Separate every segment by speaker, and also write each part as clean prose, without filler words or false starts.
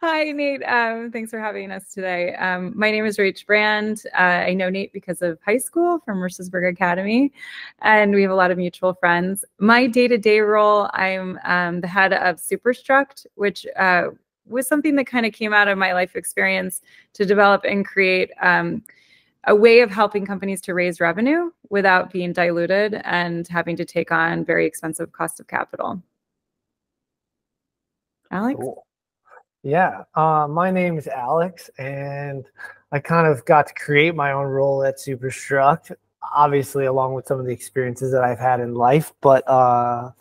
Speaker 1: Hi, Nate. Thanks for having us today. My name is Rach Brand. I know Nate because of high school from Mercersburg Academy, and we have a lot of mutual friends. My day-to-day role, I'm the head of Superstruct, which was something that kind of came out of my life experience to develop and create a way of helping companies to raise revenue without being diluted and having to take on very expensive cost of capital. Alex?
Speaker 2: Cool. Yeah, my name is Alex, and I kind of got to create my own role at Superstruct, obviously along with some of the experiences that I've had in life. But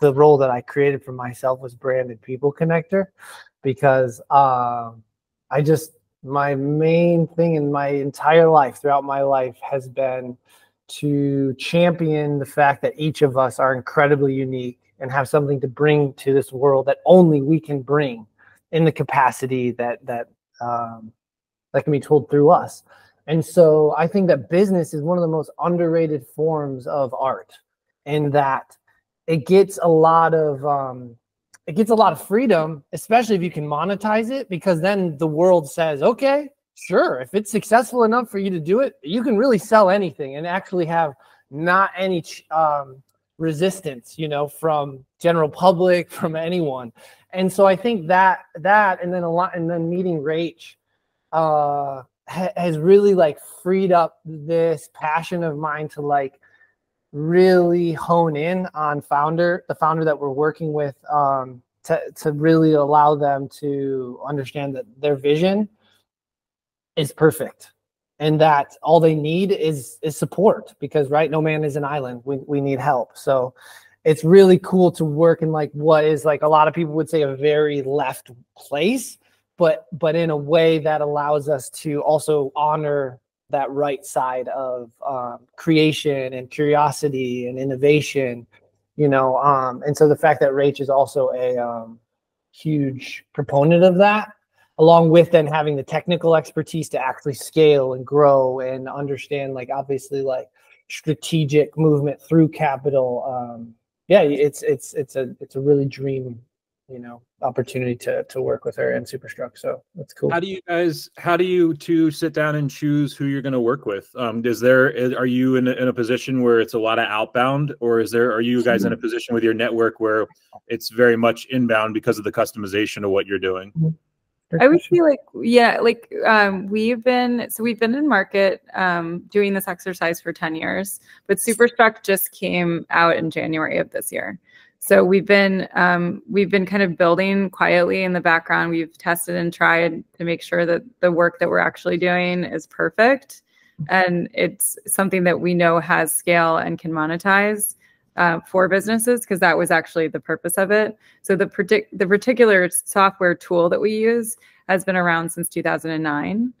Speaker 2: the role that I created for myself was branded people connector, because my main thing in my entire life, throughout my life, has been to champion the fact that each of us are incredibly unique and have something to bring to this world that only we can bring in the capacity that can be told through us. And so I think that business is one of the most underrated forms of art, in that it gets a lot of freedom, especially if you can monetize it, because then the world says, okay, sure, if it's successful enough for you to do it, you can really sell anything and actually have not any resistance, from general public, from anyone. And so I think that and then meeting Rach has really freed up this passion of mine to really hone in on the founder that we're working with, to really allow them to understand that their vision is perfect and that all they need is support, because no man is an island. We need help. So it's really cool to work in what is a lot of people would say a very left place, but in a way that allows us to also honor that right side of creation and curiosity and innovation, and so the fact that Rach is also a huge proponent of that, along with then having the technical expertise to actually scale and grow and understand obviously strategic movement through capital. Yeah, it's a really dream, opportunity to work with her and Superstruct. So that's cool.
Speaker 3: How do you two sit down and choose who you're going to work with? Are you in a position where it's a lot of outbound, or are you guys in a position with your network where it's very much inbound because of the customization of what you're doing?
Speaker 1: I would say we've been in market doing this exercise for 10 years, but Superstruct just came out in January of this year. So we've been kind of building quietly in the background. We've tested and tried to make sure that the work that we're actually doing is perfect, and it's something that we know has scale and can monetize for businesses, because that was actually the purpose of it. So the particular software tool that we use has been around since 2009.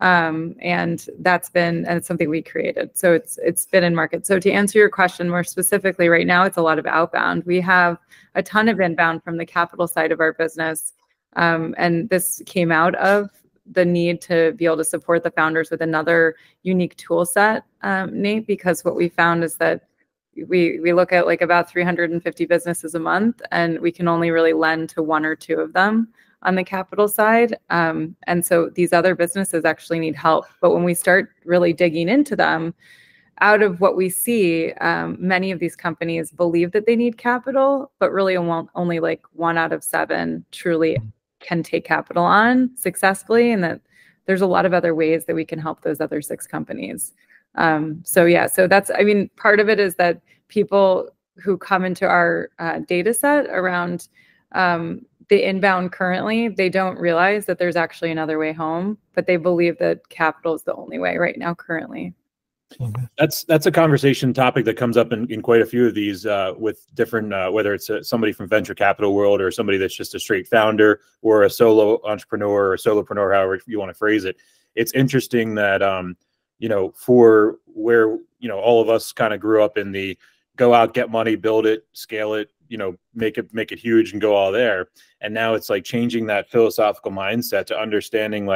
Speaker 1: And it's something we created. So it's been in market. So to answer your question more specifically, right now it's a lot of outbound. We have a ton of inbound from the capital side of our business. And this came out of the need to be able to support the founders with another unique tool set, Nate, because what we found is that we look at about 350 businesses a month, and we can only really lend to one or two of them on the capital side. And so these other businesses actually need help. But when we start really digging into them, out of what we see, many of these companies believe that they need capital, but really only 1 out of 7 truly can take capital on successfully. And that there's a lot of other ways that we can help those other 6 companies. So that's, part of it is that people who come into our data set around the inbound currently, they don't realize that there's actually another way home, but they believe that capital is the only way right now currently.
Speaker 3: That's a conversation topic that comes up in quite a few of these with different, whether it's somebody from venture capital world or somebody that's just a straight founder or a solo entrepreneur or solopreneur, however you want to phrase it. It's interesting that, for where, all of us kind of grew up in the go out, get money, build it, scale it, make it huge and go all there. And now it's changing that philosophical mindset to understanding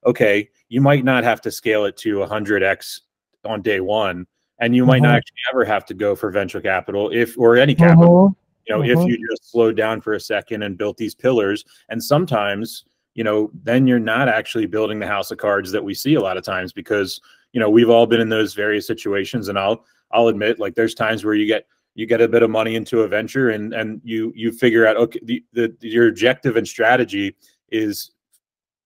Speaker 3: okay, you might not have to scale it to 100x on day one, and you might not actually ever have to go for venture capital or any capital. You know, if you just slowed down for a second and built these pillars, and sometimes, you know, then you're not actually building the house of cards that we see a lot of times, because, you know, we've all been in those various situations. And I'll admit, like, there's times where you get a bit of money into a venture, and you figure out, okay, your objective and strategy is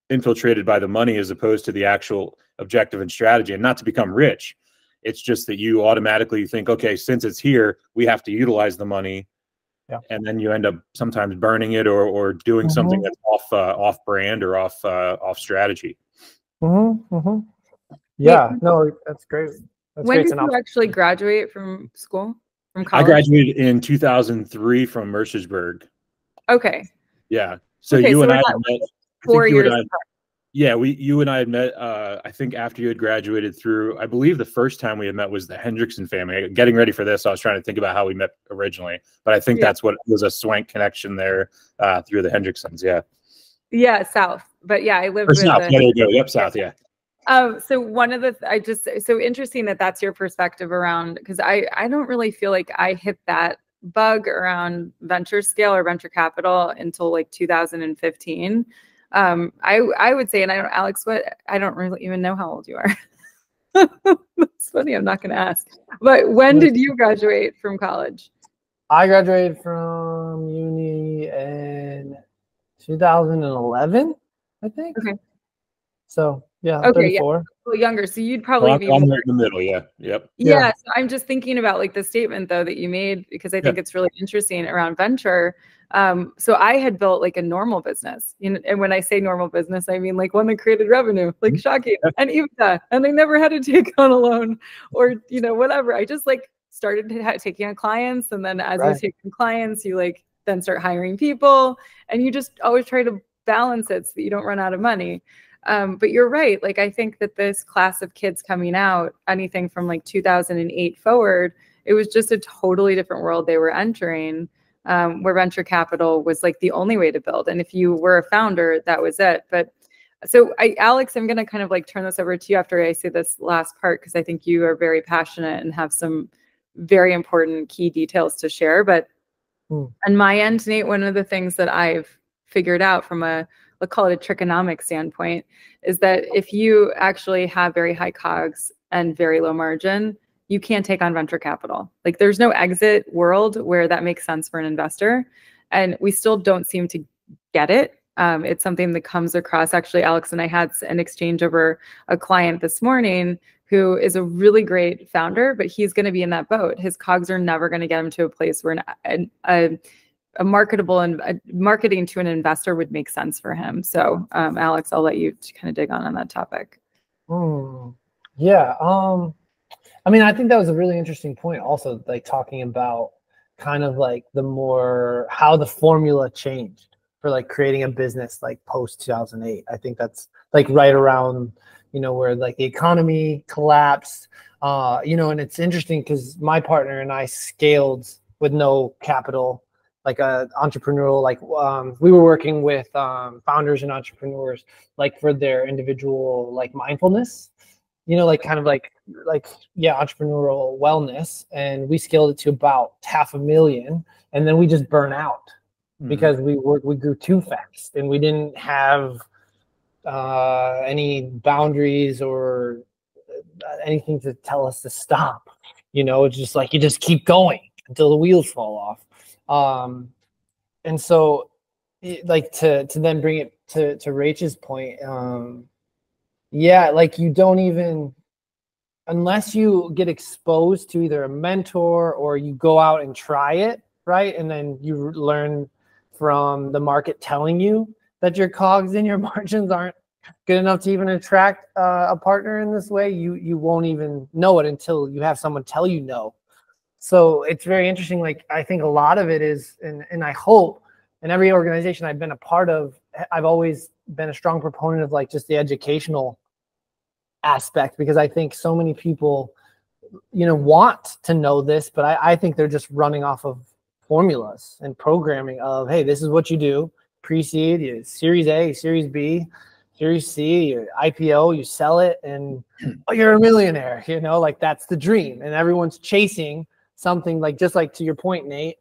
Speaker 3: infiltrated by the money as opposed to the actual objective and strategy, and not to become rich. It's just that you automatically think, okay, since it's here, we have to utilize the money. Yeah. And then you end up sometimes burning it or doing something that's off brand or off strategy.
Speaker 2: Yeah, no, that's great.
Speaker 1: When did you actually graduate from school? From college?
Speaker 3: I graduated in 2003 from Mercersburg.
Speaker 1: Okay.
Speaker 3: Yeah. So you and I met
Speaker 1: 4 years apart.
Speaker 3: Yeah, you and I had met, I think after you had graduated through, I believe the first time we had met was the Hendrickson family. Getting ready for this, I was trying to think about how we met originally, but I think that's what was a swank connection there through the Hendricksons. Yeah.
Speaker 1: Yeah, south. But yeah, I lived with
Speaker 3: south. Yeah, there you go. Yep, south. Yeah.
Speaker 1: So one of the, so interesting that that's your perspective around, because I don't really feel like I hit that bug around venture scale or venture capital until like 2015. I would say, and I don't, Alex, I don't really even know how old you are. That's funny. I'm not going to ask. But when did you graduate from college?
Speaker 2: I graduated from uni in 2011, I think. Okay. So yeah,
Speaker 1: okay,
Speaker 2: 34.
Speaker 1: Yeah. Well, younger. So you'd probably be
Speaker 3: more in the middle. Yeah. Yep.
Speaker 1: Yeah. So I'm just thinking about like the statement though that you made, because I think it's really interesting around venture. So I had built like a normal business, you know, and when I say normal business, I mean like one that created revenue, like shocking, and EBITDA, and I never had to take on a loan or, you know, whatever. I just like started taking on clients, and then as you take on clients, you like then start hiring people, and you just always try to balance it so that you don't run out of money. But you're right. Like, I think that this class of kids coming out, anything from like 2008 forward, it was just a totally different world they were entering, where venture capital was like the only way to build. And if you were a founder, that was it. But so Alex, I'm going to kind of like turn this over to you after I say this last part, because I think you are very passionate and have some very important key details to share. But on my end, Nate, one of the things that I've figured out from let's call it a trichonomic standpoint, is that if you actually have very high COGS and very low margin, you can't take on venture capital. Like, there's no exit world where that makes sense for an investor. And we still don't seem to get it. It's something that comes across. Actually, Alex and I had an exchange over a client this morning who is a really great founder, but he's going to be in that boat. His COGS are never going to get him to a place where a marketable and marketing to an investor would make sense for him. So, Alex, I'll let you kind of dig on that topic.
Speaker 2: Yeah. I mean, I think that was a really interesting point also, like talking about kind of like how the formula changed for like creating a business like post 2008. I think that's like right around, you know, where like the economy collapsed, you know, and it's interesting because my partner and I scaled with no capital, like entrepreneurial, like we were working with founders and entrepreneurs, like for their individual like mindfulness, you know, like kind of like entrepreneurial wellness. And we scaled it to about $500,000, and then we just burn out because we grew too fast, and we didn't have any boundaries or anything to tell us to stop. You know, it's just like you just keep going until the wheels fall off. And so like to then bring it to Rachel's point, yeah, like you don't even, unless you get exposed to either a mentor or you go out and try it, right? And then you learn from the market telling you that your COGS and your margins aren't good enough to even attract a partner in this way, you won't even know it until you have someone tell you no. So it's very interesting. Like, I think a lot of it is, and I hope in every organization I've been a part of, I've always been a strong proponent of like just the educational aspect, because I think so many people, you know, want to know this, but I think they're just running off of formulas and programming of, hey, this is what you do, pre-seed, you Series A, Series B, Series C, your IPO, you sell it, and you're a millionaire, you know, like that's the dream. And everyone's chasing something like, just like to your point, Nate,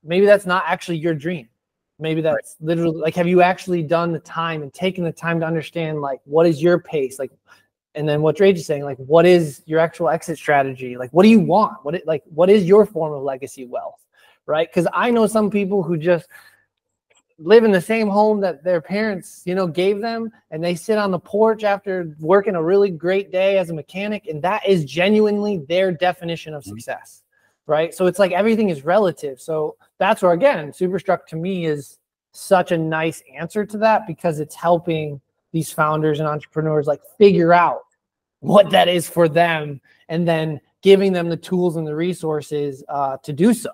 Speaker 2: maybe that's not actually your dream. Maybe that's literally like, have you actually done the time and taken the time to understand like what is your pace, like, and then what Drake is saying, like what is your actual exit strategy, like what do you want, what is your form of legacy wealth, right? Because I know some people who just live in the same home that their parents, you know, gave them, and they sit on the porch after working a really great day as a mechanic, and that is genuinely their definition of success. Right. So it's like everything is relative. So that's where, again, Superstruct to me is such a nice answer to that, because it's helping these founders and entrepreneurs like figure out what that is for them, and then giving them the tools and the resources to do so.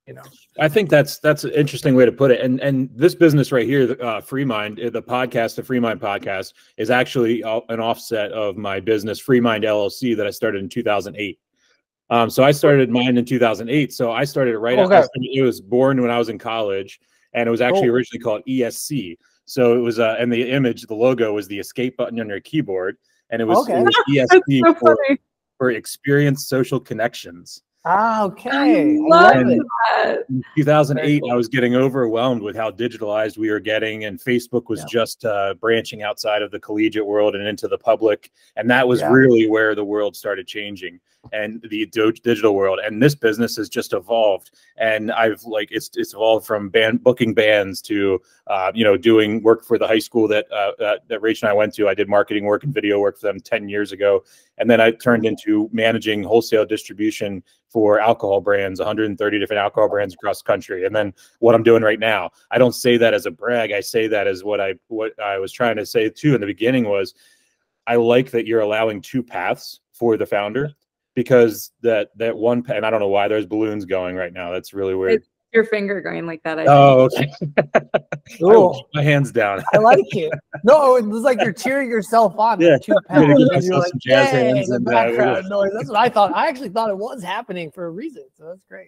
Speaker 2: You know,
Speaker 3: I think that's an interesting way to put it. And this business right here, FreeMind, the podcast, the FreeMind Podcast, is actually an offset of my business, FreeMind LLC, that I started in 2008. So I started mine in 2008. So I started it right after it was born when I was in college, and it was actually originally called ESC. So it was, and the image, the logo was the escape button on your keyboard, and it was ESC for Experienced Social Connections.
Speaker 2: Ah, okay.
Speaker 1: I love that.
Speaker 3: In 2008, I was getting overwhelmed with how digitalized we were getting, and Facebook was just branching outside of the collegiate world and into the public, and that was really where the world started changing, and the digital world. And this business has just evolved, and I've like it's evolved from booking bands to you know, doing work for the high school that Rach and I went to. I did marketing work and video work for them 10 years ago, and then I turned into managing wholesale distribution for alcohol brands, 130 different alcohol brands across the country. And then what I'm doing right now, I don't say that as a brag. I say that as what I was trying to say too in the beginning was, I like that you're allowing two paths for the founder, because that one, and I don't know why there's balloons going right now. That's really weird.
Speaker 1: It's your finger going like that.
Speaker 3: Okay.
Speaker 2: Cool.
Speaker 3: My hands down.
Speaker 2: I like it. No, it was like you're cheering yourself on.
Speaker 3: Yeah.
Speaker 2: Two pads, and you're like,
Speaker 3: jazz
Speaker 2: hey,
Speaker 3: hands
Speaker 2: the
Speaker 3: and
Speaker 2: background noise. That's what I thought. I actually thought it was happening for a reason. So that's great.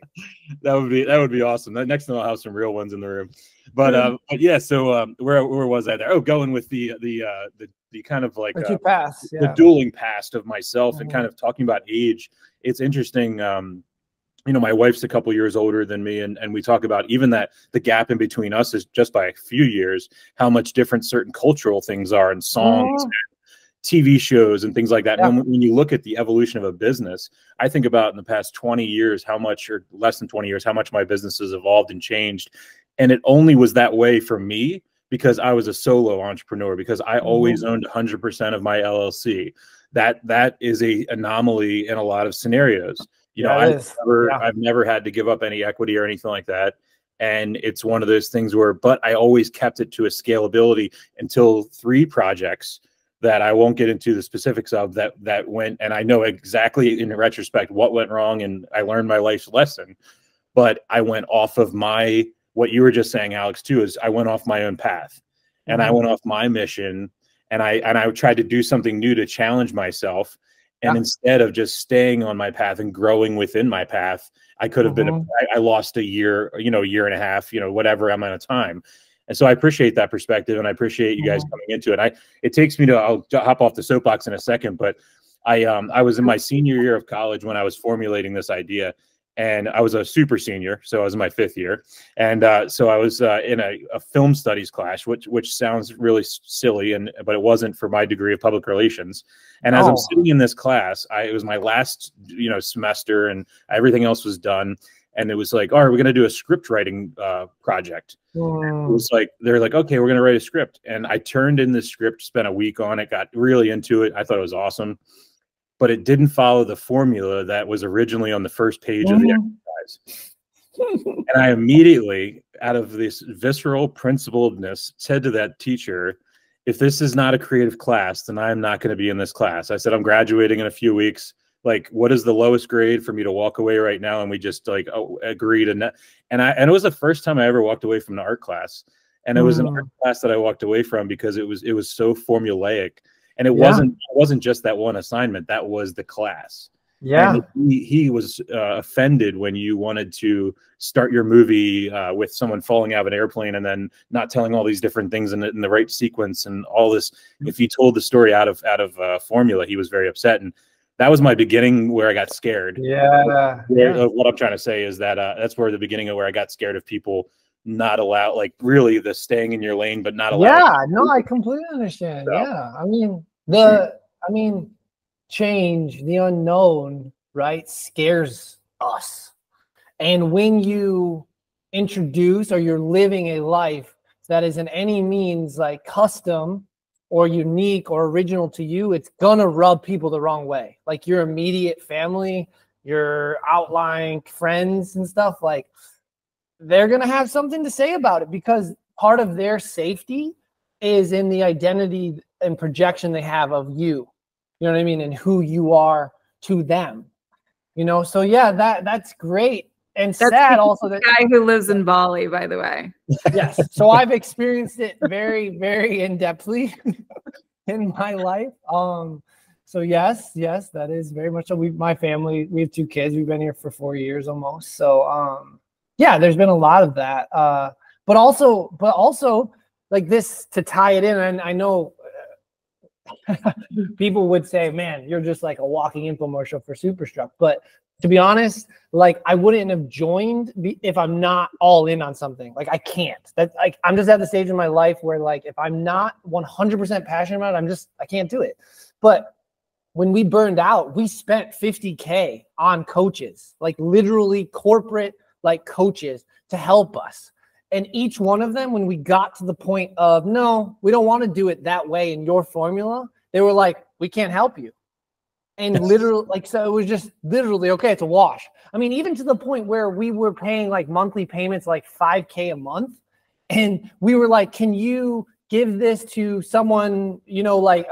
Speaker 3: That would be awesome. Next time I'll have some real ones in the room. But yeah. So where was I there? Oh, going with the kind of like the dueling past of myself, and kind of talking about age. It's interesting. You know, my wife's a couple years older than me, and we talk about even that the gap in between us is just by a few years, how much different certain cultural things are, and songs, and TV shows, and things like that. And when you look at the evolution of a business, I think about in the past 20 years, how much, or less than 20 years, how much my business has evolved and changed. And it only was that way for me because I was a solo entrepreneur, because I always owned 100% of my LLC. That is a anomaly in a lot of scenarios. You know, I've never had to give up any equity or anything like that. And it's one of those things where, but I always kept it to a scalability until 3 projects that I won't get into the specifics of that went, and I know exactly in retrospect what went wrong, and I learned my life's lesson. But I went off of what you were just saying, Alex, too, is I went off my own path, and I went off my mission, and I tried to do something new to challenge myself. And instead of just staying on my path and growing within my path, I could have been, I lost a year, you know, year and a half, you know, whatever amount of time. And so I appreciate that perspective, and I appreciate you guys coming into it. It takes me to, I'll hop off the soapbox in a second, but I was in my senior year of college when I was formulating this idea, and I was a super senior. So I was in my 5th year. And so I was in a film studies class, which sounds really silly, but it wasn't for my degree of public relations. And as I'm sitting in this class, it was my last, you know, semester, and everything else was done. And it was like, all right, we're going to do a script writing project. It was like, they're like, okay, we're going to write a script. And I turned in this script, spent a week on it, got really into it. I thought it was awesome, but it didn't follow the formula that was originally on the first page of the exercise. And I immediately, out of this visceral principledness, said to that teacher, if this is not a creative class, then I'm not going to be in this class. I said, I'm graduating in a few weeks. Like, what is the lowest grade for me to walk away right now? And we just like agreed. And it was the first time I ever walked away from an art class. And it was an art class that I walked away from because it was so formulaic. And it wasn't just that one assignment. That was the class. Yeah. And he was offended when you wanted to start your movie with someone falling out of an airplane and then not telling all these different things in the right sequence and all this. If he told the story out of formula, he was very upset. And that was my beginning where I got scared.
Speaker 2: Yeah.
Speaker 3: What I'm trying to say is that that's where the beginning of where I got scared of people not allow, like really the staying in your lane, but not allowing.
Speaker 2: Yeah, no, I completely understand.
Speaker 3: So.
Speaker 2: Yeah. I mean, change, the unknown, right, scares us. And when you introduce or you're living a life that is in any means like custom or unique or original to you, it's gonna rub people the wrong way. Like your immediate family, your outlying friends and stuff, like they're going to have something to say about it because part of their safety is in the identity and projection they have of you. You know what I mean? And who you are to them. You know, so yeah, that's great. And that's sad also that
Speaker 1: guy who lives in Bali, by the way.
Speaker 2: Yes. So I've experienced it very, very in-depthly in my life. So yes, that is very much so. My family, we have 2 kids. We've been here for 4 years almost. So yeah, there's been a lot of that. But also like this to tie it in, and I know people would say, man, you're just like a walking infomercial for Superstruct. But to be honest, like I wouldn't have joined if I'm not all in on something. Like I can't. That's like I'm just at the stage in my life where like if I'm not 100% passionate about it, I can't do it. But when we burned out, we spent $50K on coaches, like literally corporate like coaches to help us. And each one of them, when we got to the point of, no, we don't want to do it that way in your formula, they were like, we can't help you. And literally, like, so it was just literally, okay, it's a wash. I mean, even to the point where we were paying like monthly payments, like $5K a month. And we were like, can you give this to someone, you know, like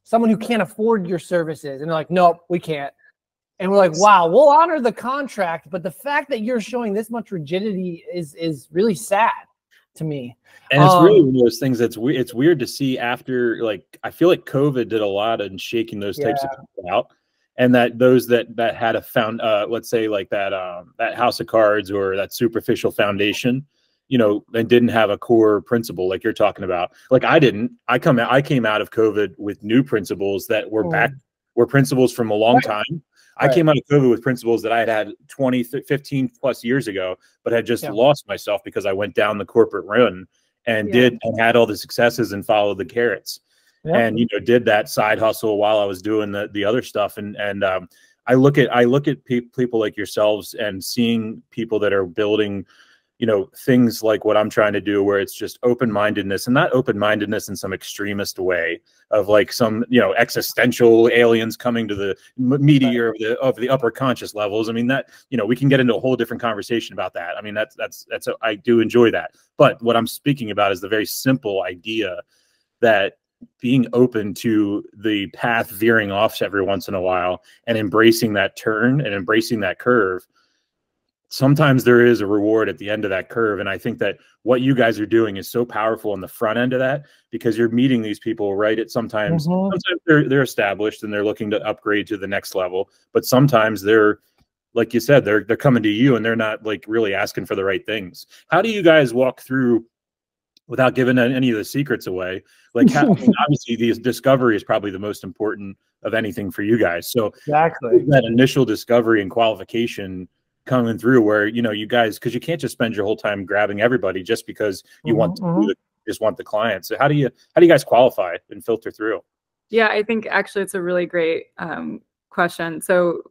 Speaker 2: someone who can't afford your services? And they're like, nope, we can't. And we're like, wow, we'll honor the contract, but the fact that you're showing this much rigidity is really sad to me.
Speaker 3: And it's really one of those things that's it's weird to see after, like, I feel like COVID did a lot in shaking those types of people out, and that those that had a let's say like that house of cards or that superficial foundation, you know, and didn't have a core principle like you're talking about. Like I didn't. I came out of COVID with new principles that were principles from a long time. I came out of COVID with principles that I had 20, 15 plus years ago, but had just lost myself because I went down the corporate run and had all the successes and followed the carrots and, you know, did that side hustle while I was doing the other stuff. And I look at people like yourselves and seeing people that are building, you know, things like what I'm trying to do, where it's just open-mindedness, and not open-mindedness in some extremist way of like some, you know, existential aliens coming to the meteor of the upper conscious levels. I mean, that, you know, we can get into a whole different conversation about that. I mean, I do enjoy that. But what I'm speaking about is the very simple idea that being open to the path veering off every once in a while and embracing that turn and embracing that curve. Sometimes there is a reward at the end of that curve. And I think that what you guys are doing is so powerful on the front end of that, because you're meeting these people right at sometimes they're established and they're looking to upgrade to the next level. But sometimes they're, like you said, they're coming to you and they're not like really asking for the right things. How do you guys walk through, without giving any of the secrets away, like how, I mean, obviously the discovery is probably the most important of anything for you guys. So
Speaker 2: exactly
Speaker 3: that initial discovery and qualification coming through, where, you know, you guys, because you can't just spend your whole time grabbing everybody just because you want to just want the clients. So how do you guys qualify and filter through?
Speaker 1: Yeah, I think actually it's a really great question. So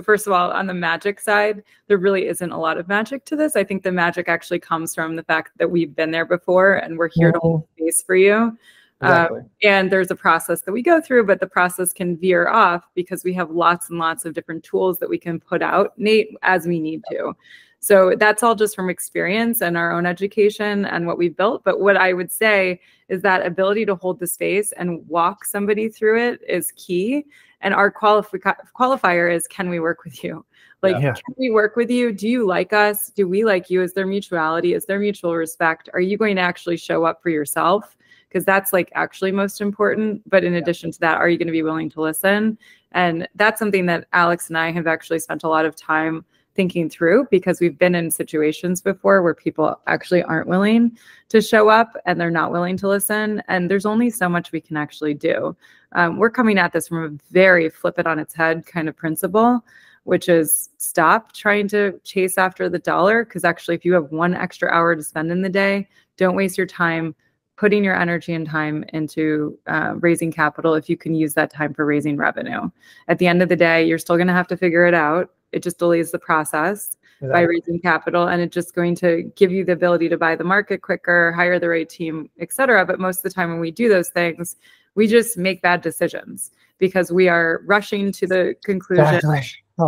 Speaker 1: first of all, on the magic side, there really isn't a lot of magic to this. I think the magic actually comes from the fact that we've been there before and we're here to hold space for you. Exactly. And there's a process that we go through, but the process can veer off because we have lots and lots of different tools that we can put out, Nate, as we need to. So that's all just from experience and our own education and what we've built. But what I would say is that ability to hold the space and walk somebody through it is key. And our qualifier is, can we work with you? Like, can we work with you? Do you like us? Do we like you? Is there mutuality? Is there mutual respect? Are you going to actually show up for yourself? Because that's like actually most important. But in addition to that, are you going to be willing to listen? And that's something that Alex and I have actually spent a lot of time thinking through, because we've been in situations before where people actually aren't willing to show up and they're not willing to listen. And there's only so much we can actually do. We're coming at this from a very flip it on its head kind of principle, which is stop trying to chase after the dollar. Because actually, if you have 1 extra hour to spend in the day, don't waste your time putting your energy and time into raising capital if you can use that time for raising revenue. At the end of the day, you're still going to have to figure it out. It just delays the process by raising capital, and it's just going to give you the ability to buy the market quicker, hire the right team, et cetera. But most of the time when we do those things, we just make bad decisions because we are rushing to the conclusion.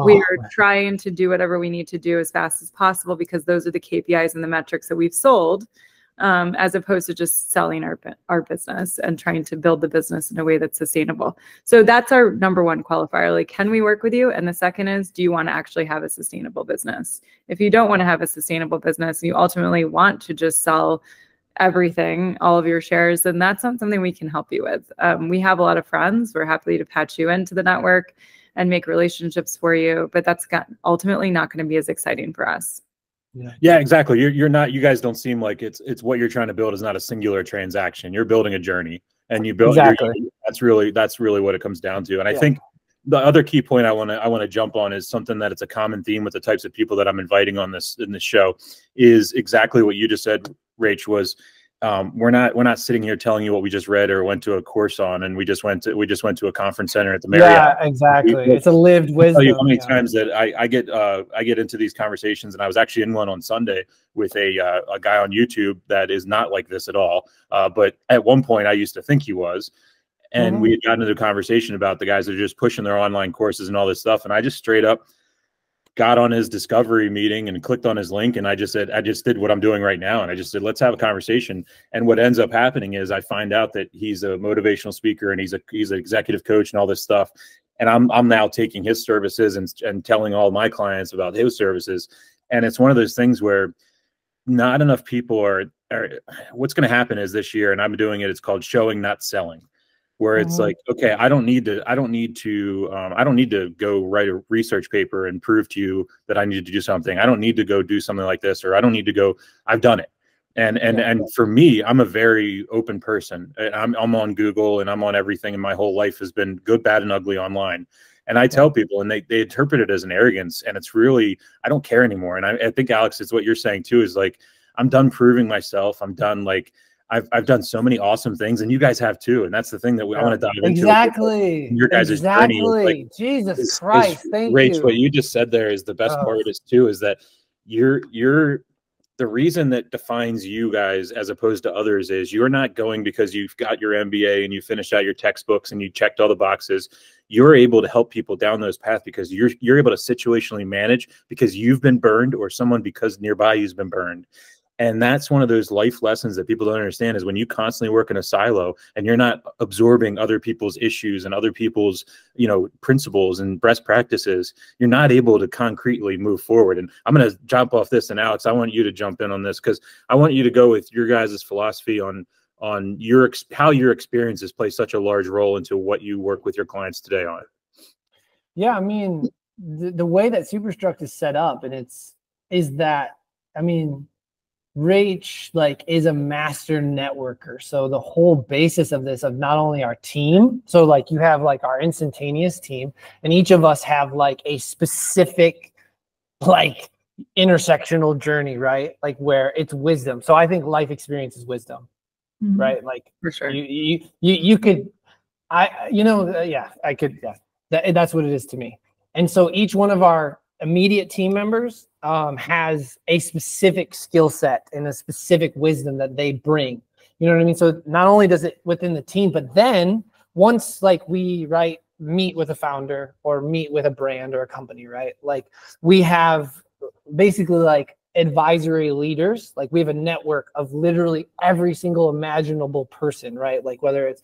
Speaker 1: We are trying to do whatever we need to do as fast as possible because those are the KPIs and the metrics that we've sold, as opposed to just selling our business and trying to build the business in a way that's sustainable. So that's our number one qualifier. Like, can we work with you? And the second is, do you want to actually have a sustainable business? If you don't want to have a sustainable business, you ultimately want to just sell everything, all of your shares, then that's not something we can help you with. We have a lot of friends. We're happy to patch you into the network and make relationships for you, but that's ultimately not going to be as exciting for us.
Speaker 3: Yeah, exactly. You're not, you guys don't seem like it's what you're trying to build is not a singular transaction. You're building a journey, and you build that's really what it comes down to. And I think the other key point I want to jump on is something that it's a common theme with the types of people that I'm inviting on in this show is exactly what you just said, Rach, was we're not sitting here telling you what we just read or went to a course on, and we just went to a conference center at the Marriott.
Speaker 2: Yeah, exactly. It's a lived wisdom.
Speaker 3: I'll tell you how many times that I get into these conversations, and I was actually in one on Sunday with a guy on YouTube that is not like this at all. But at one point, I used to think he was, and we had gotten into a conversation about the guys that are just pushing their online courses and all this stuff, and I just straight up got on his discovery meeting and clicked on his link. And I just said, I just did what I'm doing right now. And I just said, let's have a conversation. And what ends up happening is I find out that he's a motivational speaker and he's an executive coach and all this stuff. And I'm now taking his services and telling all my clients about his services. And it's one of those things where not enough people are what's going to happen is this year, and I'm doing it, it's called showing, not selling. Where it's like, okay, I don't need to go write a research paper and prove to you that I need to do something. I don't need to go do something like this, or I don't need to go, I've done it. And for me, I'm a very open person. I'm on Google and I'm on everything, and my whole life has been good, bad, and ugly online. And I tell people, and they interpret it as an arrogance, and it's really, I don't care anymore. And I think, Alex, it's what you're saying too, is like, I'm done proving myself. I'm done, like, I've done so many awesome things, and you guys have too. And that's the thing that I want to dive into.
Speaker 2: Exactly.
Speaker 3: Your guys' journey. Like,
Speaker 2: Jesus Christ. Thank you.
Speaker 3: Rach, what you just said there is the best part of this too, is that you're the reason that defines you guys as opposed to others is you're not going because you've got your MBA and you finished out your textbooks and you checked all the boxes. You're able to help people down those paths because you're able to situationally manage because you've been burned, or someone because nearby you's been burned. And that's one of those life lessons that people don't understand, is when you constantly work in a silo and you're not absorbing other people's issues and other people's, principles and best practices, you're not able to concretely move forward. And I'm going to jump off this, and Alex, I want you to jump in on this, because I want you to go with your guys' philosophy on how your experiences play such a large role into what you work with your clients today on.
Speaker 2: Yeah, I mean, the way that Superstruct is set up, and Rach is a master networker. So the whole basis of this, of not only our team, so like you have like our instantaneous team, and each of us have like a specific intersectional journey, right? Like where it's wisdom. So I think life experience is wisdom, right? Like
Speaker 1: for sure.
Speaker 2: That's what it is to me. And so each one of our immediate team members has a specific skill set and a specific wisdom that they bring. You know what I mean? So not only does it within the team, but then once we meet with a founder or meet with a brand or a company, right? Like we have basically advisory leaders. Like we have a network of literally every single imaginable person, right? Like whether it's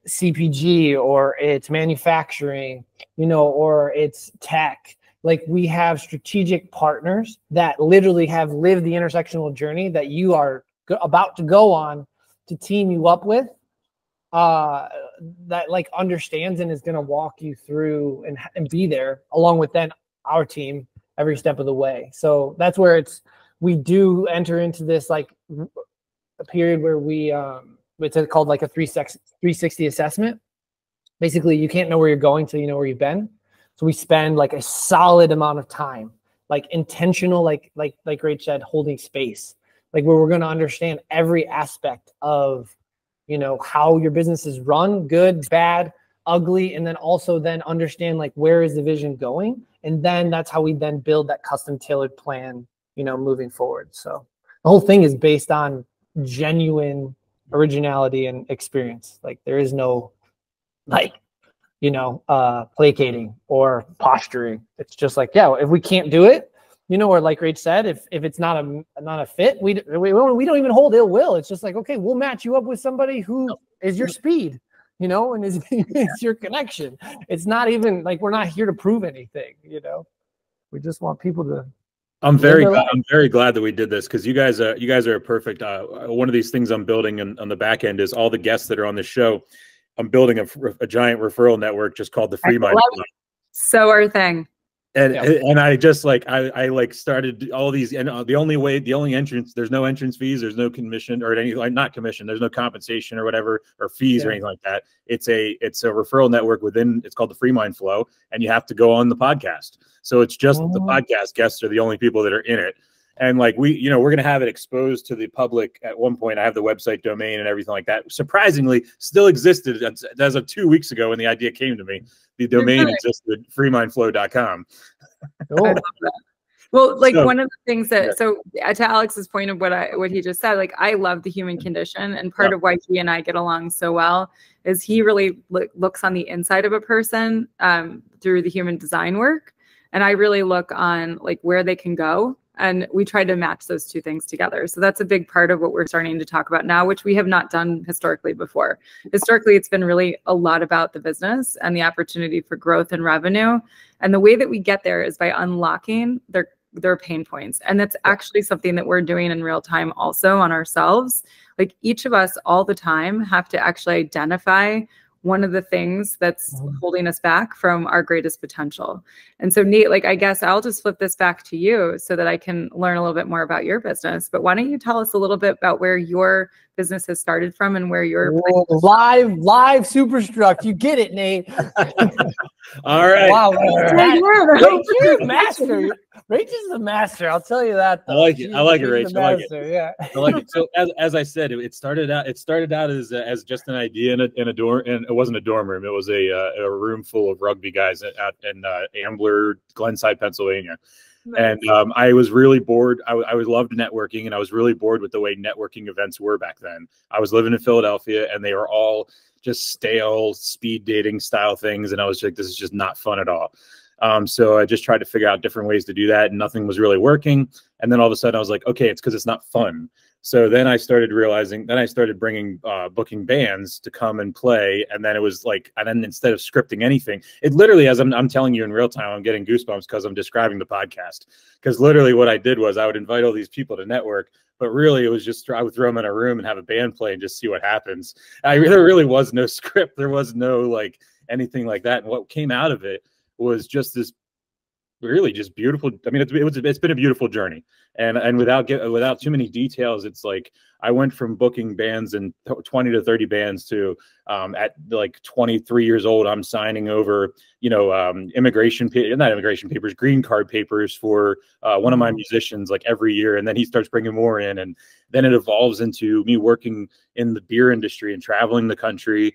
Speaker 2: CPG or it's manufacturing, or it's tech. Like we have strategic partners that literally have lived the intersectional journey that you are about to go on to team you up with, that understands and is going to walk you through and be there along with then our team every step of the way. So that's where we do enter into this like a period where we it's called like a 360 assessment. Basically, you can't know where you're going till you know where you've been. So we spend like a solid amount of time, like intentional, like Rach said, holding space, like where we're going to understand every aspect of, you know, how your business is run, good, bad, ugly, and then also then understand like where is the vision going, and then that's how we then build that custom tailored plan, you know, moving forward. So the whole thing is based on genuine originality and experience. Like there is no like, you know, placating or posturing. It's just like, yeah, if we can't do it, you know, or like Rach said, if it's not a fit, we don't even hold ill will. It's just like, okay, we'll match you up with somebody who is your speed, you know, and is your connection. It's not even like we're not here to prove anything, you know. We just want people to.
Speaker 3: I'm very glad that we did this, because you guys are a perfect. One of these things I'm building on the back end is all the guests that are on this show. I'm building a giant referral network just called the FreeMind.
Speaker 1: So our thing.
Speaker 3: And I just like I like started all these, and the only entrance, there's no entrance fees, there's no commission or any, like, not commission, there's no compensation or whatever, or fees or anything like that. It's a referral network within, it's called the FreeMind Flow, and you have to go on the podcast. So it's just the podcast guests are the only people that are in it. And like we're going to have it exposed to the public at one point. I have the website domain and everything like that. Surprisingly, still existed as of 2 weeks ago when the idea came to me. The domain existed, freemindflow.com.
Speaker 1: Oh. Well, like one of the things that, so to Alex's point of what he just said, like I love the human condition, and part of why he and I get along so well is he really looks on the inside of a person through the human design work, and I really look on like where they can go. And we try to match those two things together. So that's a big part of what we're starting to talk about now, which we have not done historically before. Historically, it's been really a lot about the business and the opportunity for growth and revenue. And the way that we get there is by unlocking their pain points. And that's actually something that we're doing in real time also on ourselves. Like each of us all the time have to actually identify one of the things that's holding us back from our greatest potential. And so Nate, like, I guess I'll just flip this back to you so that I can learn a little bit more about your business. But why don't you tell us a little bit about where your business has started from and where you're
Speaker 2: live Superstruct. You get it, Nate.
Speaker 3: All right.
Speaker 2: Wow. Rach is the master. Rach is the master. I'll tell you that. Though.
Speaker 3: I like it, Rach. I like it.
Speaker 2: Yeah.
Speaker 3: I like it. So as I said, it started out as just an idea in a dorm, and it wasn't a dorm room. It was a room full of rugby guys out in Ambler, Glenside, Pennsylvania. Nice. And I was really bored. I loved networking, and I was really bored with the way networking events were back then. I was living in Philadelphia, and they were all just stale speed dating style things. And I was like, this is just not fun at all. So I just tried to figure out different ways to do that, and nothing was really working. And then all of a sudden I was like, okay, it's because it's not fun. So then I started realizing, then I started bringing, booking bands to come and play. And then it was like, and then instead of scripting anything, it literally, as I'm telling you in real time, I'm getting goosebumps because I'm describing the podcast. Because literally what I did was I would invite all these people to network, but really it was just, I would throw them in a room and have a band play and just see what happens. There really was no script. There was no like anything like that. And what came out of it was just this really just beautiful. I mean, it's been a beautiful journey, and without too many details, it's like I went from booking bands and 20 to 30 bands to at like 23 years old, I'm signing over, not immigration papers, green card papers for one of my musicians like every year, and then he starts bringing more in, and then it evolves into me working in the beer industry and traveling the country,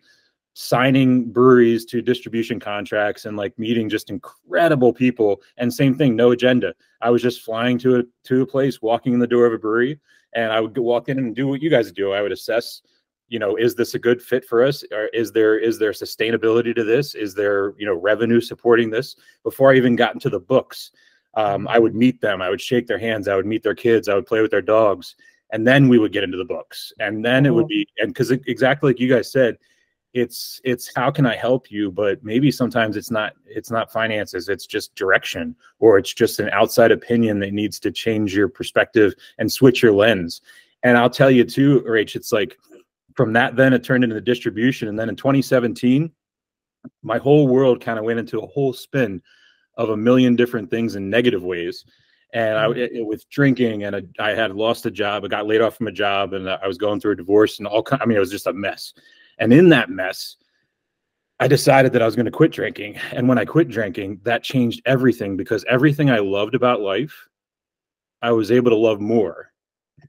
Speaker 3: signing breweries to distribution contracts and like meeting just incredible people. And same thing, no agenda. I was just flying to a place, walking in the door of a brewery, and I would walk in and do what you guys do. I would assess, is this a good fit for us? Or is there sustainability to this? Is there, revenue supporting this? Before I even got into the books, I would meet them. I would shake their hands. I would meet their kids. I would play with their dogs. And then we would get into the books. And then it would be, and because exactly like you guys said, it's how can I help you? But maybe sometimes it's not finances, it's just direction, or it's just an outside opinion that needs to change your perspective and switch your lens. And I'll tell you too, Rach, it's like from that, then it turned into the distribution. And then in 2017, my whole world kind of went into a whole spin of a million different things in negative ways. And with drinking, and I had lost a job. I got laid off from a job, and I was going through a divorce, and I mean, it was just a mess. And in that mess, I decided that I was going to quit drinking. And when I quit drinking, that changed everything, because everything I loved about life, I was able to love more.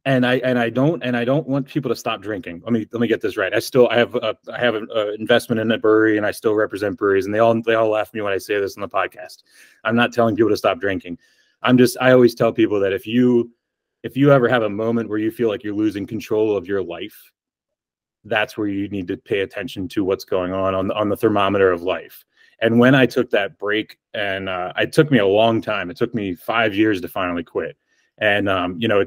Speaker 3: And I don't want people to stop drinking. Let me get this right. I have an investment in a brewery, and I still represent breweries, and they all laugh at me when I say this on the podcast. I'm not telling people to stop drinking. I always tell people that if you ever have a moment where you feel like you're losing control of your life, that's where you need to pay attention to what's going on the thermometer of life. And when I took that break, and it took me a long time, it took me 5 years to finally quit. And you know,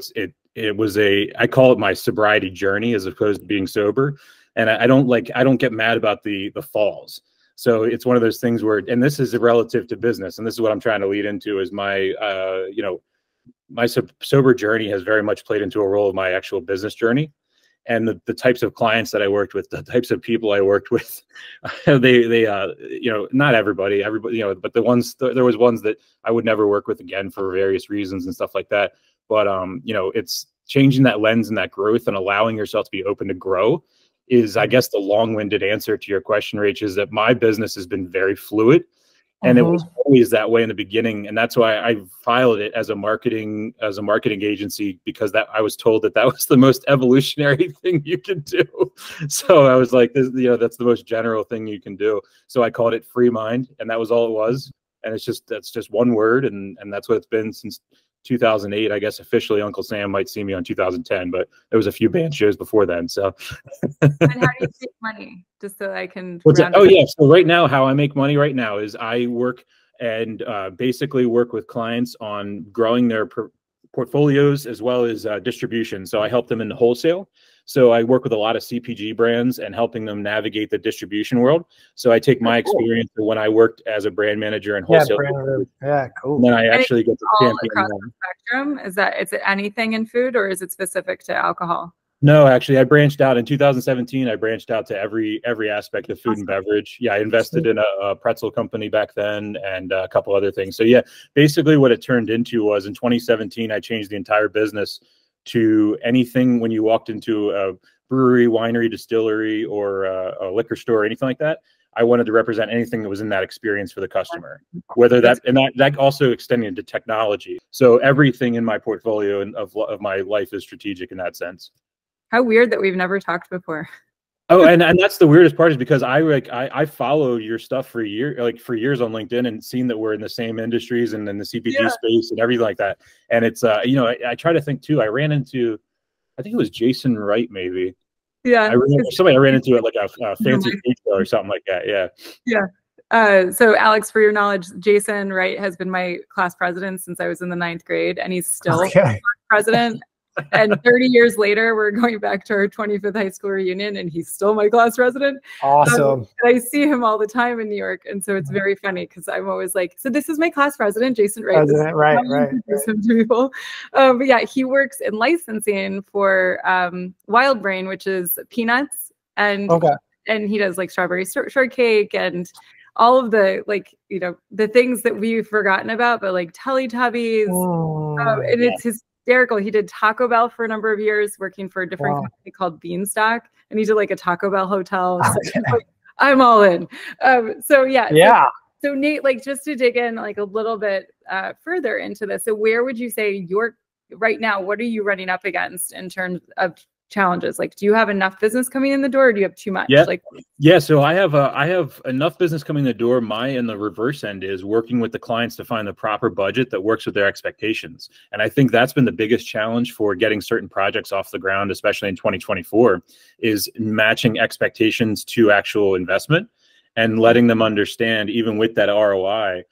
Speaker 3: it was I call it my sobriety journey as opposed to being sober. And I don't get mad about the falls. So it's one of those things where, and this is relative to business, and this is what I'm trying to lead into, is my, you know, my sober journey has very much played into a role of my actual business journey. And the types of clients that I worked with, the types of people I worked with, they you know, not everybody, you know, but there was ones that I would never work with again for various reasons and stuff like that. But, you know, it's changing that lens and that growth and allowing yourself to be open to grow is, I guess, the long-winded answer to your question, Rach, is that my business has been very fluid. And it was always that way in the beginning. And that's why I filed it as a marketing agency, because I was told that was the most evolutionary thing you can do. So I was like, you know, that's the most general thing you can do. So I called it FreeMind, and that was all it was. And that's just one word. And that's what it's been since 2008. I guess officially Uncle Sam might see me on 2010, but there was a few band shows before then. So
Speaker 1: and how do you make money? Just so I can
Speaker 3: So right now, how I make money right now is I work and basically work with clients on growing their portfolios as well as distribution. So I help them in the wholesale. So I work with a lot of CPG brands and helping them navigate the distribution world. So I take my experience when I worked as a brand manager in wholesale.
Speaker 2: Yeah, cool.
Speaker 3: And then I actually get to champion
Speaker 1: across the spectrum. Is it anything in food, or is it specific to alcohol?
Speaker 3: No, actually, I branched out in 2017. I branched out to every aspect of food and beverage. Yeah, I invested in a pretzel company back then and a couple other things. So yeah, basically what it turned into was in 2017, I changed the entire business to anything when you walked into a brewery, winery, distillery, or a liquor store, or anything like that. I wanted to represent anything that was in that experience for the customer, whether that also extended into technology. So everything in my portfolio and of my life is strategic in that sense.
Speaker 1: How weird that we've never talked before.
Speaker 3: Oh, and that's the weirdest part, is because I follow your stuff for years on LinkedIn, and seen that we're in the same industries and in the CPG space and everything like that. And it's you know, I try to think too. I ran into, I think it was Jason Wright, maybe.
Speaker 1: Yeah.
Speaker 3: I remember somebody I ran into at like a fancy food show or something like that. Yeah.
Speaker 1: Yeah. So Alex, for your knowledge, Jason Wright has been my class president since I was in the 9th grade, and he's still class president. And 30 years later, we're going back to our 25th high school reunion, and he's still my class president.
Speaker 2: Awesome.
Speaker 1: And I see him all the time in New York. And so it's very funny, because I'm always like, so this is my class president, Jason Wright.
Speaker 2: Right.
Speaker 1: Him to people. But yeah, he works in licensing for Wild Brain, which is peanuts. And he does like strawberry shortcake and all of the, like, you know, the things that we've forgotten about, but like Teletubbies. And it's hysterical. He did Taco Bell for a number of years, working for a different company called Beanstalk, and he did like a Taco Bell hotel. So I'm all in. So Nate, like, just to dig in like a little bit further into this, so where would you say you're right now? What are you running up against in terms of challenges? Like, do you have enough business coming in the door, or do you have too much?
Speaker 3: So I have enough business coming in the door. And the reverse end is working with the clients to find the proper budget that works with their expectations. And I think that's been the biggest challenge for getting certain projects off the ground, especially in 2024, is matching expectations to actual investment and letting them understand, even with that ROI,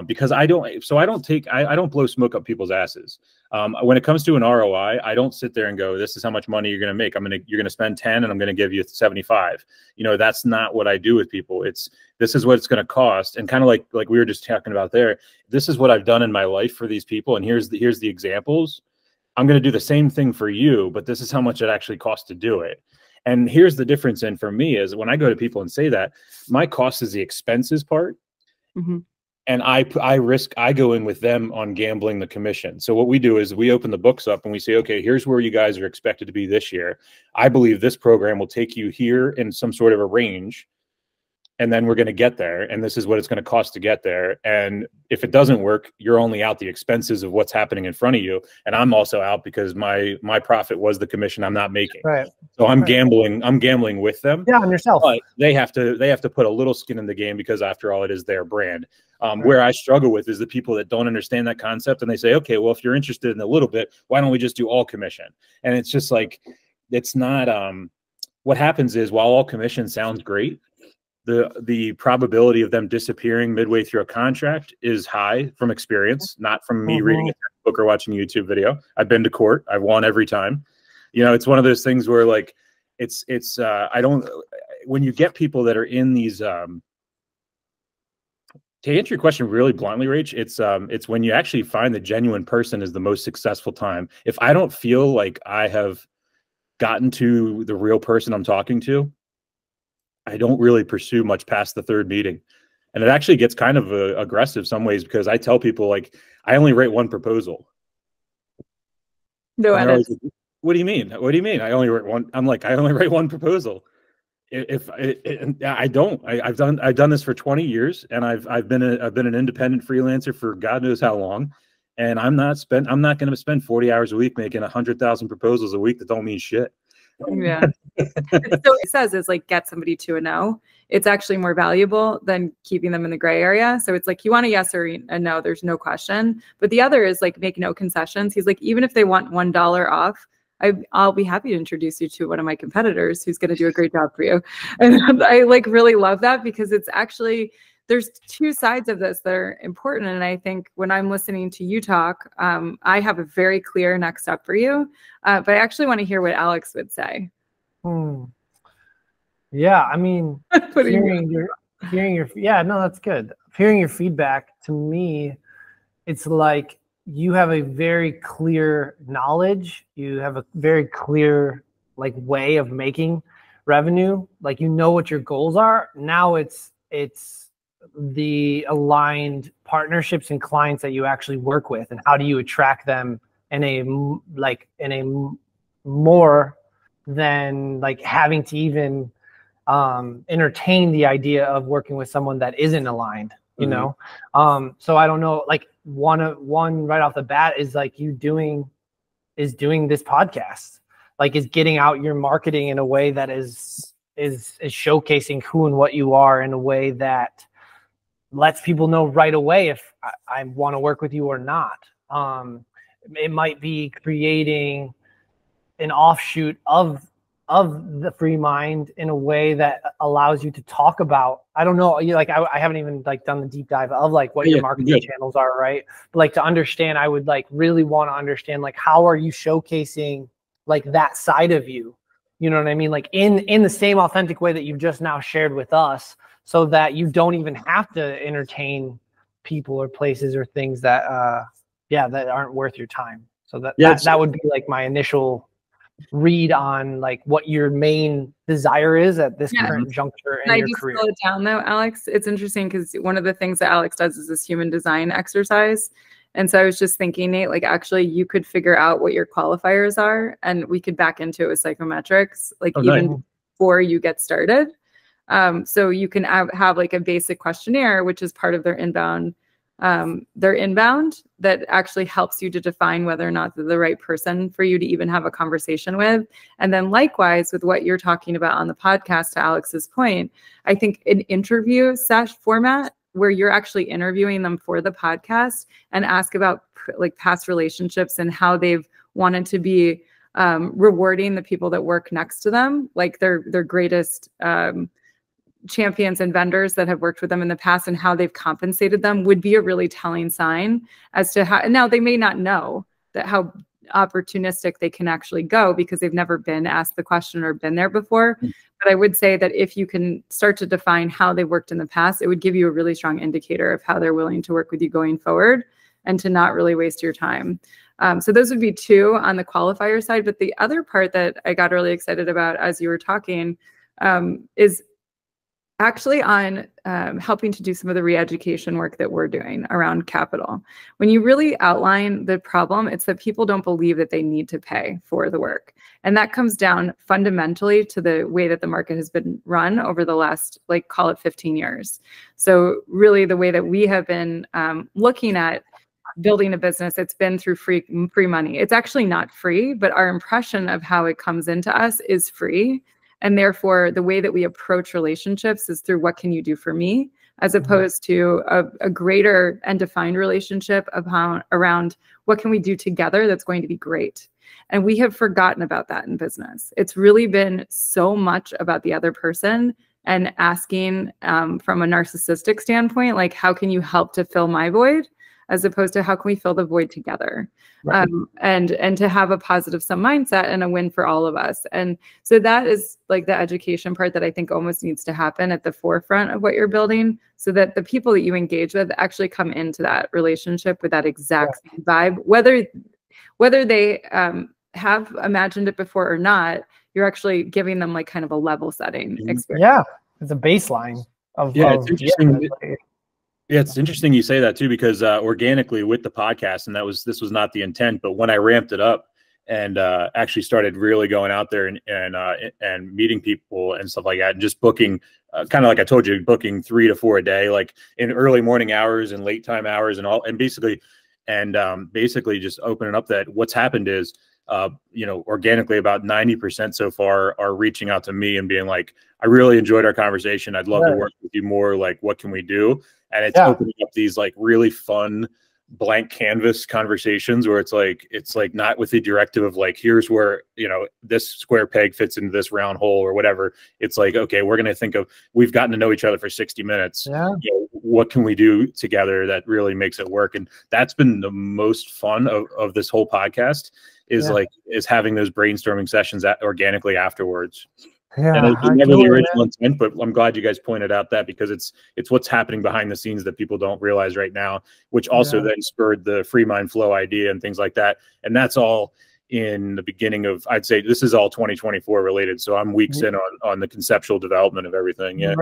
Speaker 3: because I don't blow smoke up people's asses. When it comes to an ROI, I don't sit there and go, this is how much money you're going to make. You're going to spend 10 and I'm going to give you 75. You know, that's not what I do with people. This is what it's going to cost. And kind of like we were just talking about there, this is what I've done in my life for these people. And here's the examples. I'm going to do the same thing for you, but this is how much it actually costs to do it. And here's the difference for me is when I go to people and say that, my cost is the expenses part. And I go in with them on gambling the commission. So what we do is we open the books up and we say, okay, here's where you guys are expected to be this year. I believe this program will take you here in some sort of a range. And then we're going to get there. And this is what it's going to cost to get there. And if it doesn't work, you're only out the expenses of what's happening in front of you. And I'm also out because my profit was the commission I'm not making.
Speaker 2: Right.
Speaker 3: So I'm gambling with them.
Speaker 2: Yeah, on yourself.
Speaker 3: But they have to put a little skin in the game because after all, it is their brand. Where I struggle with is the people that don't understand that concept. And they say, okay, well, if you're interested in a little bit, why don't we just do all commission? And it's just like, it's not, what happens is while all commission sounds great, the probability of them disappearing midway through a contract is high from experience, not from me reading a textbook or watching a YouTube video. I've been to court. I've won every time. It's one of those things where like, when you get people that are in these, to answer your question really bluntly, Rach, it's when you actually find the genuine person is the most successful time. If I don't feel like I have gotten to the real person I'm talking to, I don't really pursue much past the third meeting. And it actually gets kind of aggressive some ways because I tell people like, I only write one proposal.
Speaker 1: No edits.
Speaker 3: Like, what do you mean? What do you mean? I only write one. I'm like, I only write one proposal. I've done this for 20 years and I've been an independent freelancer for God knows how long. And I'm not going to spend 40 hours a week making 100,000 proposals a week that don't mean shit.
Speaker 1: Yeah. So it says is like get somebody to a no. It's actually more valuable than keeping them in the gray area. So it's like you want a yes or a no, there's no question. But the other is like make no concessions. He's like, even if they want $1 off, I'll be happy to introduce you to one of my competitors who's going to do a great job for you. And I like really love that because it's actually, there's two sides of this that are important. And I think when I'm listening to you talk, I have a very clear next step for you. But I actually want to hear what Alex would say.
Speaker 2: Yeah, I mean, hearing your yeah, no, that's good. Hearing your feedback to me, it's like you have a very clear knowledge. You have a very clear like way of making revenue. Like you know what your goals are. Now it's the aligned partnerships and clients that you actually work with, and how do you attract them in a more than like having to even entertain the idea of working with someone that isn't aligned, you know? So I don't know, like one right off the bat is like doing this podcast, like is getting out your marketing in a way that is showcasing who and what you are in a way that lets people know right away if I want to work with you or not. It might be creating an offshoot of the FreeMind in a way that allows you to talk about, I don't know, like I haven't even like done the deep dive of like what your marketing channels are, right? But like to understand, I would like really want to understand like how are you showcasing like that side of you? You know what I mean? Like in the same authentic way that you've just now shared with us, so that you don't even have to entertain people or places or things that that aren't worth your time. So that would be like my initial read on like what your main desire is at this current juncture in your career.
Speaker 1: Slow it down though, Alex. It's interesting because one of the things that Alex does is this human design exercise. And so I was just thinking, Nate, like actually you could figure out what your qualifiers are and we could back into it with psychometrics, like even before you get started. So you can have like a basic questionnaire, which is part of their inbound that actually helps you to define whether or not they're the right person for you to even have a conversation with. And then likewise with what you're talking about on the podcast, to Alex's point, I think an interview format where you're actually interviewing them for the podcast and ask about like past relationships and how they've wanted to be rewarding the people that work next to them, like their greatest champions and vendors that have worked with them in the past and how they've compensated them would be a really telling sign as to how, now they may not know that how opportunistic they can actually go because they've never been asked the question or been there before. But I would say that if you can start to define how they worked in the past, it would give you a really strong indicator of how they're willing to work with you going forward and to not really waste your time. So those would be two on the qualifier side. But the other part that I got really excited about as you were talking is actually on helping to do some of the re-education work that we're doing around capital. When you really outline the problem, it's that people don't believe that they need to pay for the work. And that comes down fundamentally to the way that the market has been run over the last, like, call it 15 years. So really the way that we have been looking at building a business, it's been through free money. It's actually not free, but our impression of how it comes into us is free. And therefore, the way that we approach relationships is through what can you do for me, as opposed to a greater and defined relationship around what can we do together that's going to be great. And we have forgotten about that in business. It's really been so much about the other person and asking from a narcissistic standpoint, like, how can you help to fill my void? As opposed to how can we fill the void together, right. And to have a positive sum mindset and a win for all of us. And so that is like the education part that I think almost needs to happen at the forefront of what you're building, so that the people that you engage with actually come into that relationship with that exact same vibe, whether they have imagined it before or not. You're actually giving them like kind of a level setting experience.
Speaker 2: Yeah, it's a baseline of
Speaker 3: it's interesting. Yeah, it's interesting you say that too, because organically with the podcast, and this was not the intent, but when I ramped it up and actually started really going out there and meeting people and stuff like that, and just booking, kind of like I told you, booking 3 to 4 a day, like in early morning hours and late time hours and all, and basically just opening up that what's happened is, organically about 90% so far are reaching out to me and being like, I really enjoyed our conversation. I'd love to work with you more. Like, what can we do? And it's opening up these like really fun blank canvas conversations where it's like not with the directive of like, here's where, this square peg fits into this round hole or whatever. It's like, okay, we're going to think of, we've gotten to know each other for 60 minutes. Yeah. What can we do together that really makes it work? And that's been the most fun of this whole podcast is having those brainstorming sessions organically afterwards. Yeah, and it's never the original intent, but I'm glad you guys pointed out that, because it's what's happening behind the scenes that people don't realize right now, which also then spurred the FreeMind Flow idea and things like that. And that's all in the beginning of, I'd say this is all 2024 related. So I'm weeks in on the conceptual development of everything. Yeah.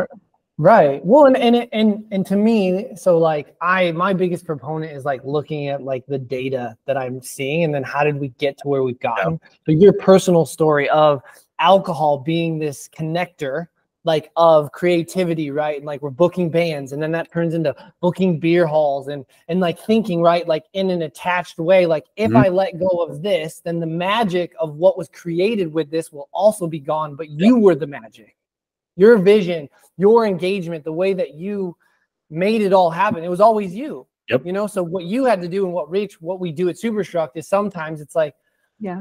Speaker 2: Right. Well, and to me, so like my biggest proponent is like looking at like the data that I'm seeing, and then how did we get to where we've gotten? So your personal story of alcohol being this connector, like, of creativity, right? And like we're booking bands, and then that turns into booking beer halls and like thinking, right, like in an attached way, like if I let go of this, then the magic of what was created with this will also be gone, but you were the magic. Your vision, your engagement, the way that you made it all happen, it was always you. Yep. So what you had to do and what we do at Superstruct is sometimes it's like,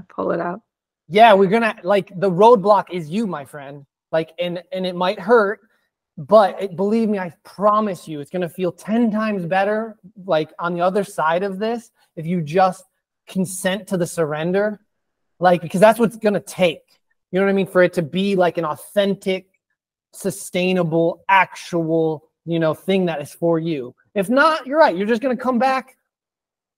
Speaker 1: pull it out.
Speaker 2: Yeah, we're gonna, like, the roadblock is you, my friend. Like, and it might hurt, but believe me, I promise you, it's gonna feel 10 times better, like, on the other side of this, if you just consent to the surrender, like, because that's what's gonna take. You know what I mean? For it to be like an authentic, sustainable, actual, thing that is for you. If not, you're right. You're just gonna come back,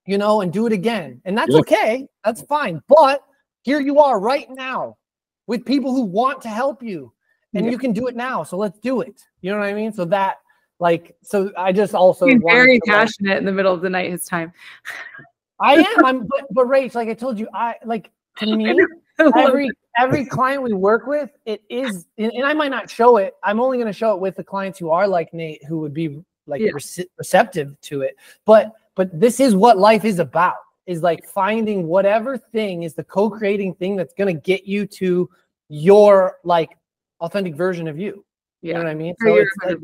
Speaker 2: and do it again, and that's okay. That's fine, but here you are right now with people who want to help you, and you can do it now. So let's do it. You know what I mean? So that, like, so I just also
Speaker 1: very passionate in the middle of the night. His time.
Speaker 2: I am. But Rach, like I told you, to me, every client we work with, it is, and I might not show it. I'm only going to show it with the clients who are like Nate, who would be like receptive to it. But this is what life is about. Is like finding whatever thing is the co-creating thing that's going to get you to your like authentic version of you. You know what I mean? So it's like,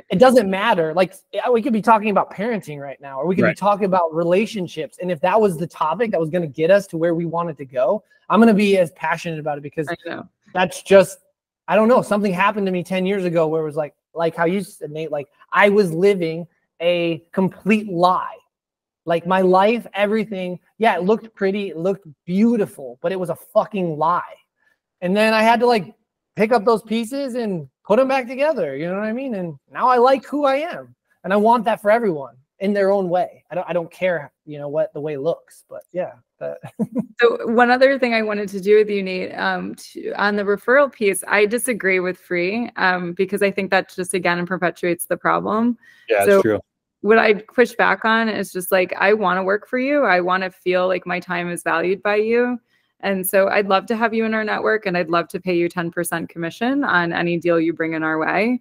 Speaker 2: it doesn't matter. Like, we could be talking about parenting right now, or we could be talking about relationships. And if that was the topic that was going to get us to where we wanted to go, I'm going to be as passionate about it, because that's just, I don't know, something happened to me 10 years ago where it was like how you said, Nate, like I was living a complete lie. Like my life, everything, it looked pretty, it looked beautiful, but it was a fucking lie. And then I had to like pick up those pieces and put them back together. You know what I mean? And now I like who I am, and I want that for everyone in their own way. I don't care, what the way looks, but yeah. that.
Speaker 1: So one other thing I wanted to do with you, Nate, on the referral piece, I disagree with free because I think that just, again, perpetuates the problem.
Speaker 3: Yeah,
Speaker 1: so
Speaker 3: it's true.
Speaker 1: What I push back on is just like, I want to work for you. I want to feel like my time is valued by you. And so I'd love to have you in our network, and I'd love to pay you 10% commission on any deal you bring in our way.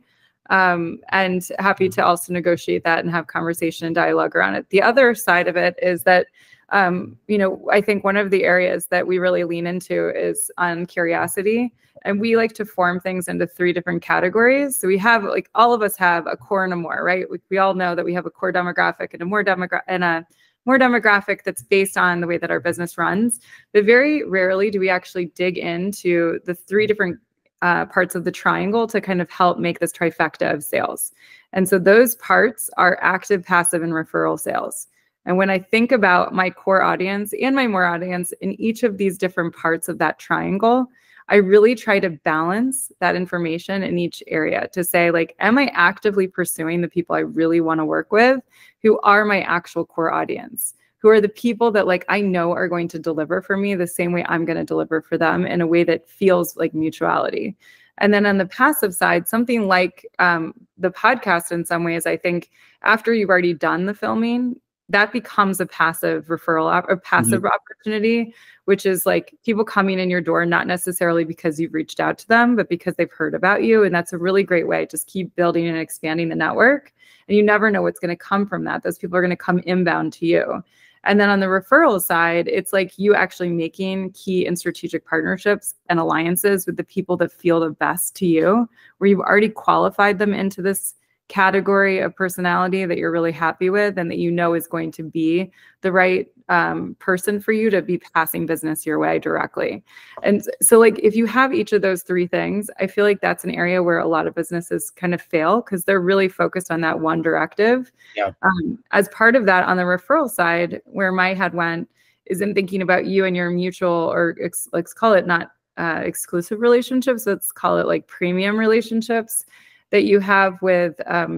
Speaker 1: And happy to also negotiate that and have conversation and dialogue around it. The other side of it is that I think one of the areas that we really lean into is on curiosity. And we like to form things into 3 different categories. So we have, like, all of us have a core and a more, right? We all know that we have a core demographic and a more demographic that's based on the way that our business runs. But very rarely do we actually dig into the 3 different parts of the triangle to kind of help make this trifecta of sales. And so those parts are active, passive, and referral sales. And when I think about my core audience and my more audience in each of these different parts of that triangle, I really try to balance that information in each area to say, like, am I actively pursuing the people I really want to work with, who are my actual core audience, who are the people that, like, I know are going to deliver for me the same way I'm going to deliver for them in a way that feels like mutuality. And then on the passive side, something like the podcast, in some ways, I think after you've already done the filming, that becomes a passive referral or passive opportunity, which is like people coming in your door, not necessarily because you've reached out to them, but because they've heard about you. And that's a really great way. Just keep building and expanding the network. And you never know what's going to come from that. Those people are going to come inbound to you. And then on the referral side, it's like you actually making key and strategic partnerships and alliances with the people that feel the best to you, where you've already qualified them into this category of personality that you're really happy with and that you know is going to be the right person for you to be passing business your way directly. And so, like, if you have each of those 3 things, I feel like that's an area where a lot of businesses kind of fail because they're really focused on that one directive.
Speaker 3: Yeah.
Speaker 1: As part of that, on the referral side, where my head went is in thinking about you and your mutual, or let's call it not exclusive relationships, let's call it like premium relationships that you have with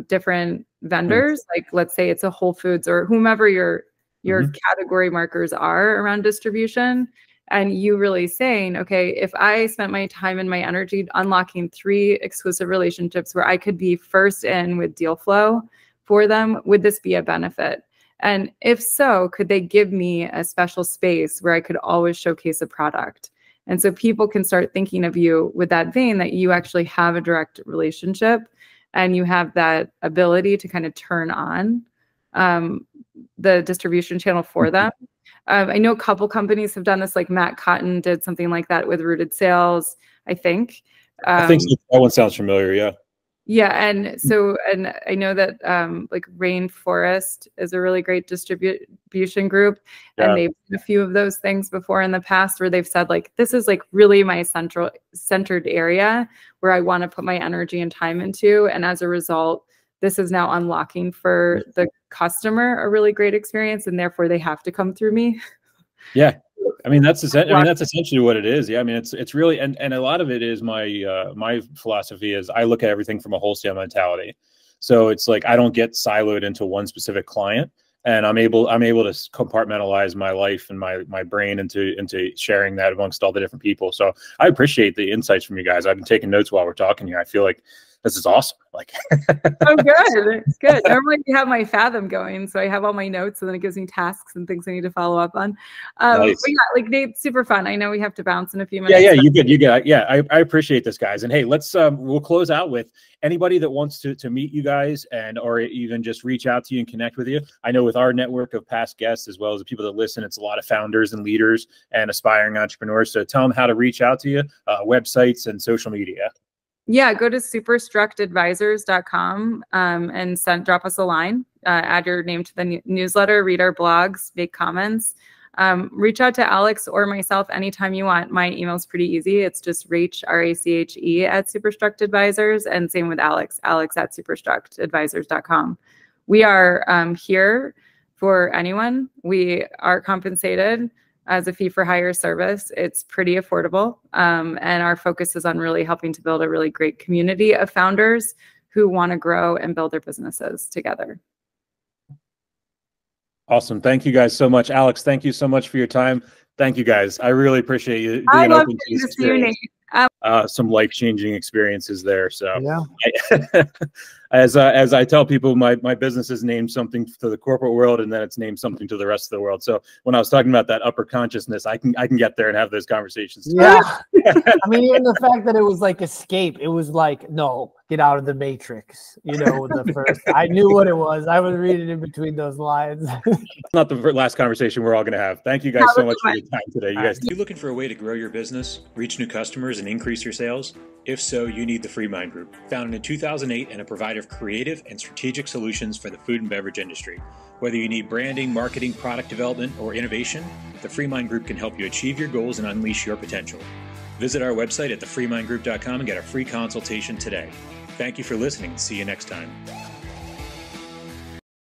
Speaker 1: different vendors. Like, let's say it's a Whole Foods or whomever your category markers are around distribution. And you really saying, okay, if I spent my time and my energy unlocking 3 exclusive relationships where I could be first in with deal flow for them, would this be a benefit? And if so, could they give me a special space where I could always showcase a product? And so people can start thinking of you with that vein, that you actually have a direct relationship and you have that ability to kind of turn on the distribution channel for them. I know a couple companies have done this, like Matt Cotton did something like that with Rooted Sales, I think.
Speaker 3: I think so. That one sounds familiar, yeah.
Speaker 1: Yeah, and so, and I know that like Rainforest is a really great distribution group, and they've done a few of those things before in the past where they've said, like, this is like really my centered area where I want to put my energy and time into, and as a result, this is now unlocking for the customer a really great experience, and therefore they have to come through me.
Speaker 3: Yeah. I mean, that's essentially what it is. Yeah. I mean, it's really, and a lot of it is my philosophy is I look at everything from a wholesale mentality. So it's like, I don't get siloed into one specific client, and I'm able to compartmentalize my life and my brain into sharing that amongst all the different people. So I appreciate the insights from you guys. I've been taking notes while we're talking here. I feel like this is awesome. Like,
Speaker 1: oh, good. It's good. Normally I have my Fathom going, so I have all my notes, and then it gives me tasks and things I need to follow up on.
Speaker 3: Nice.
Speaker 1: But yeah, like, Nate's super fun. I know we have to bounce in a few minutes.
Speaker 3: Yeah, you good. Yeah, I appreciate this, guys. And hey, let's we'll close out with anybody that wants to meet you guys and or even just reach out to you and connect with you. I know with our network of past guests, as well as the people that listen, it's a lot of founders and leaders and aspiring entrepreneurs. So tell them how to reach out to you, websites and social media.
Speaker 1: Yeah, go to superstructadvisors.com and drop us a line, add your name to the newsletter, read our blogs, make comments. Reach out to Alex or myself anytime you want. My email's pretty easy. It's just Rach, R-A-C-H-E @Superstruct Advisors, and same with Alex @superstructadvisors.com. We are here for anyone. We are compensated as a fee for hire service. It's pretty affordable. And our focus is on really helping to build a really great community of founders who want to grow and build their businesses together.
Speaker 3: Awesome. Thank you guys so much. Alex, thank you so much for your time. Thank you guys. I really appreciate you
Speaker 1: I
Speaker 3: being
Speaker 1: love
Speaker 3: open to
Speaker 1: getting
Speaker 3: this
Speaker 1: to see you, Nate.
Speaker 3: some life-changing experiences there. So
Speaker 2: Yeah.
Speaker 3: as I tell people, my business is named something to the corporate world, and then it's named something to the rest of the world. So when I was talking about that upper consciousness, I can get there and have those conversations.
Speaker 2: Yeah. I mean, even the fact that it was like escape, it was like, no, get out of the matrix. You know, the first, I knew what it was. I was reading in between those lines.
Speaker 3: Not the last conversation we're all going to have. Thank you guys so much for your time today. You guys.
Speaker 4: Are you looking for a way to grow your business, reach new customers, and increase your sales? If so, you need the FreeMind Group, founded in 2008 and a provider of creative and strategic solutions for the food and beverage industry. Whether you need branding, marketing, product development, or innovation, the FreeMind Group can help you achieve your goals and unleash your potential. Visit our website at thefreemindgroup.com and get a free consultation today. Thank you for listening and see you next time.